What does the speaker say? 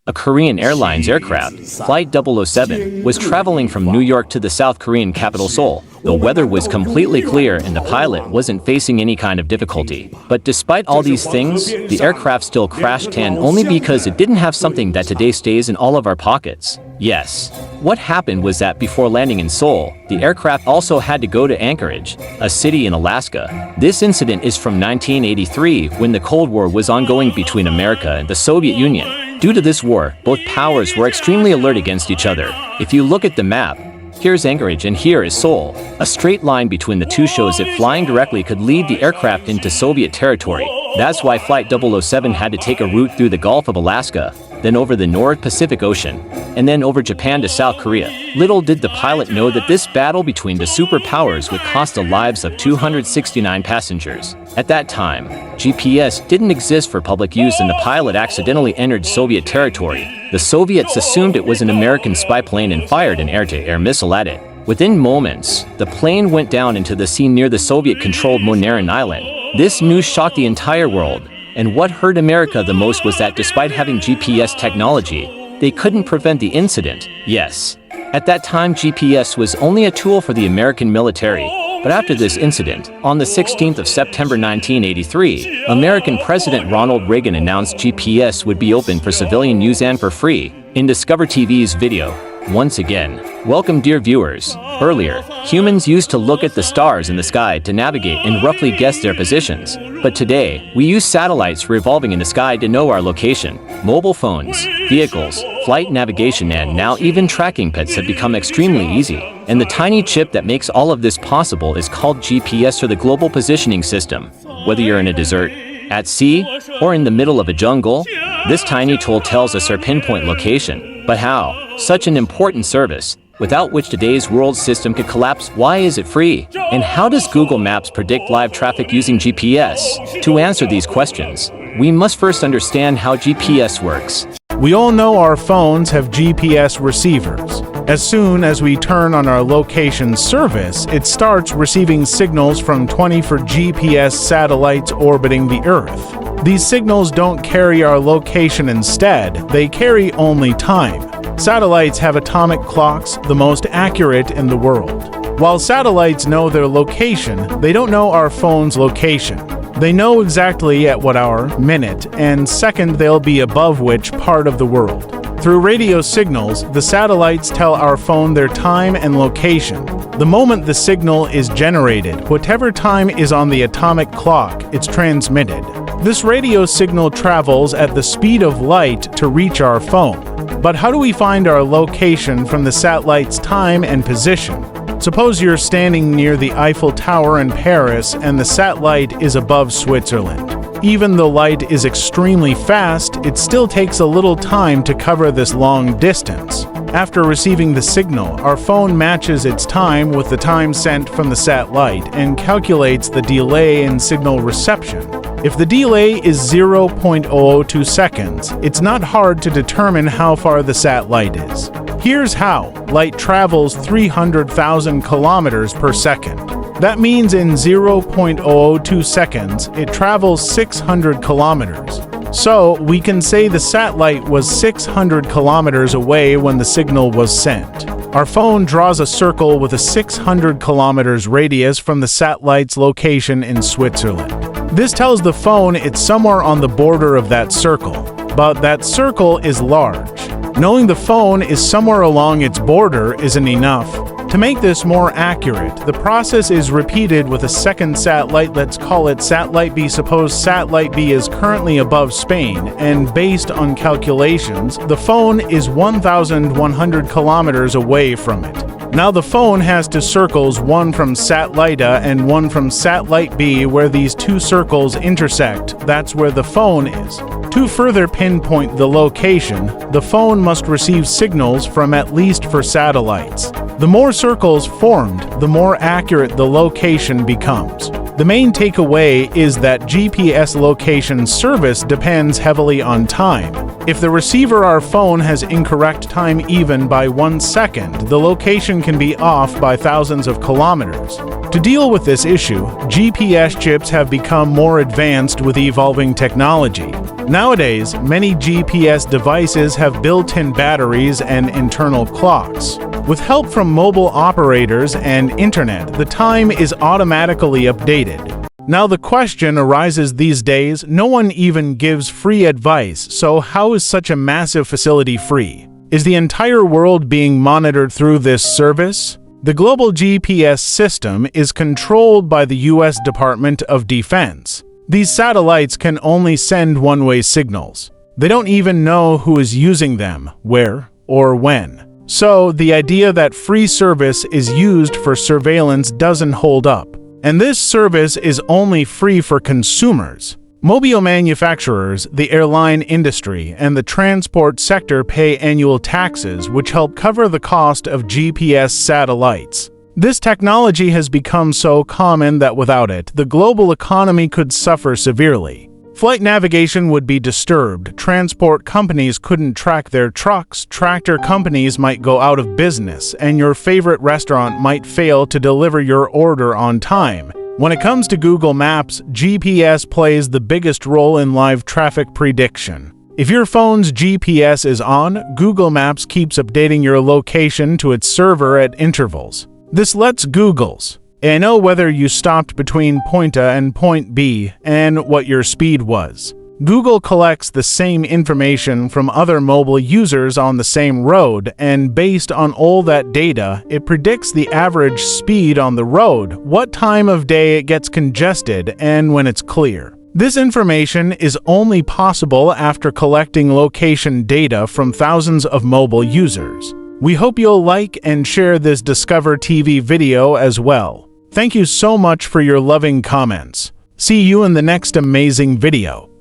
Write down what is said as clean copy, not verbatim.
a Korean Airlines aircraft, Flight 007, was traveling from New York to the South Korean capital Seoul. The weather was completely clear and the pilot wasn't facing any kind of difficulty. But despite all these things, the aircraft still crashed, and only because it didn't have something that today stays in all of our pockets. Yes. What happened was that before landing in Seoul, the aircraft also had to go to Anchorage, a city in Alaska. This incident is from 1983, when the Cold War was ongoing between America and the Soviet Union. Due to this war, both powers were extremely alert against each other. If you look at the map, here's Anchorage and here is Seoul. A straight line between the two shows that flying directly could lead the aircraft into Soviet territory. That's why Flight 007 had to take a route through the Gulf of Alaska, then over the North Pacific Ocean, and then over Japan to South Korea. Little did the pilot know that this battle between the superpowers would cost the lives of 269 passengers. At that time, GPS didn't exist for public use and the pilot accidentally entered Soviet territory. The Soviets assumed it was an American spy plane and fired an air-to-air missile at it. Within moments, the plane went down into the sea near the Soviet-controlled Moneron Island. This news shocked the entire world. And what hurt America the most was that despite having GPS technology, they couldn't prevent the incident. Yes. At that time, GPS was only a tool for the American military. But after this incident, on the 16th of September 1983, American President Ronald Reagan announced GPS would be open for civilian use and for free. In Discover TV's video, once again, welcome dear viewers. Earlier, humans used to look at the stars in the sky to navigate and roughly guess their positions. But today, we use satellites revolving in the sky to know our location. Mobile phones, vehicles, flight navigation, and now even tracking pets have become extremely easy. And the tiny chip that makes all of this possible is called GPS, or the Global Positioning System. Whether you're in a desert, at sea, or in the middle of a jungle, this tiny tool tells us our pinpoint location. But how? Such an important service, without which today's world system could collapse. Why is it free? And how does Google Maps predict live traffic using GPS? To answer these questions, we must first understand how GPS works. We all know our phones have GPS receivers. As soon as we turn on our location service, it starts receiving signals from 24 GPS satellites orbiting the Earth. These signals don't carry our location instead, they carry only time. Satellites have atomic clocks, the most accurate in the world. While satellites know their location, they don't know our phone's location. They know exactly at what hour, minute, and second they'll be above which part of the world. Through radio signals, the satellites tell our phone their time and location. The moment the signal is generated, whatever time is on the atomic clock, it's transmitted. This radio signal travels at the speed of light to reach our phone. But how do we find our location from the satellite's time and position? Suppose you're standing near the Eiffel Tower in Paris and the satellite is above Switzerland. Even though light is extremely fast, it still takes a little time to cover this long distance. After receiving the signal, our phone matches its time with the time sent from the satellite and calculates the delay in signal reception. If the delay is 0.002 seconds, it's not hard to determine how far the satellite is. Here's how. Light travels 300,000 kilometers per second. That means in 0.002 seconds, it travels 600 kilometers. So, we can say the satellite was 600 kilometers away when the signal was sent. Our phone draws a circle with a 600 kilometers radius from the satellite's location in Switzerland. This tells the phone it's somewhere on the border of that circle, but that circle is large. Knowing the phone is somewhere along its border isn't enough. To make this more accurate, the process is repeated with a second satellite. Let's call it Satellite B. Suppose Satellite B is currently above Spain, and based on calculations, the phone is 1,100 kilometers away from it. Now the phone has two circles, one from Satellite A and one from Satellite B. Where these two circles intersect, that's where the phone is. To further pinpoint the location, the phone must receive signals from at least 4 satellites. The more circles formed, the more accurate the location becomes. The main takeaway is that GPS location service depends heavily on time. If the receiver our phone has incorrect time even by 1 second, the location can be off by thousands of kilometers. To deal with this issue, GPS chips have become more advanced with evolving technology. Nowadays, many GPS devices have built-in batteries and internal clocks. With help from mobile operators and internet, the time is automatically updated. Now the question arises these days, no one even gives free advice, so how is such a massive facility free? Is the entire world being monitored through this service? The global GPS system is controlled by the US Department of Defense. These satellites can only send one-way signals. They don't even know who is using them, where, or when. So, the idea that free service is used for surveillance doesn't hold up. And this service is only free for consumers. Mobile manufacturers, the airline industry, and the transport sector pay annual taxes which help cover the cost of GPS satellites. This technology has become so common that without it, the global economy could suffer severely. Flight navigation would be disturbed, transport companies couldn't track their trucks, tractor companies might go out of business, and your favorite restaurant might fail to deliver your order on time. When it comes to Google Maps, GPS plays the biggest role in live traffic prediction. If your phone's GPS is on, Google Maps keeps updating your location to its server at intervals. This lets Google's know whether you stopped between point A and point B and what your speed was. Google collects the same information from other mobile users on the same road, and based on all that data, it predicts the average speed on the road, what time of day it gets congested, and when it's clear. This information is only possible after collecting location data from thousands of mobile users. We hope you'll like and share this Discover TV video as well. Thank you so much for your loving comments. See you in the next amazing video.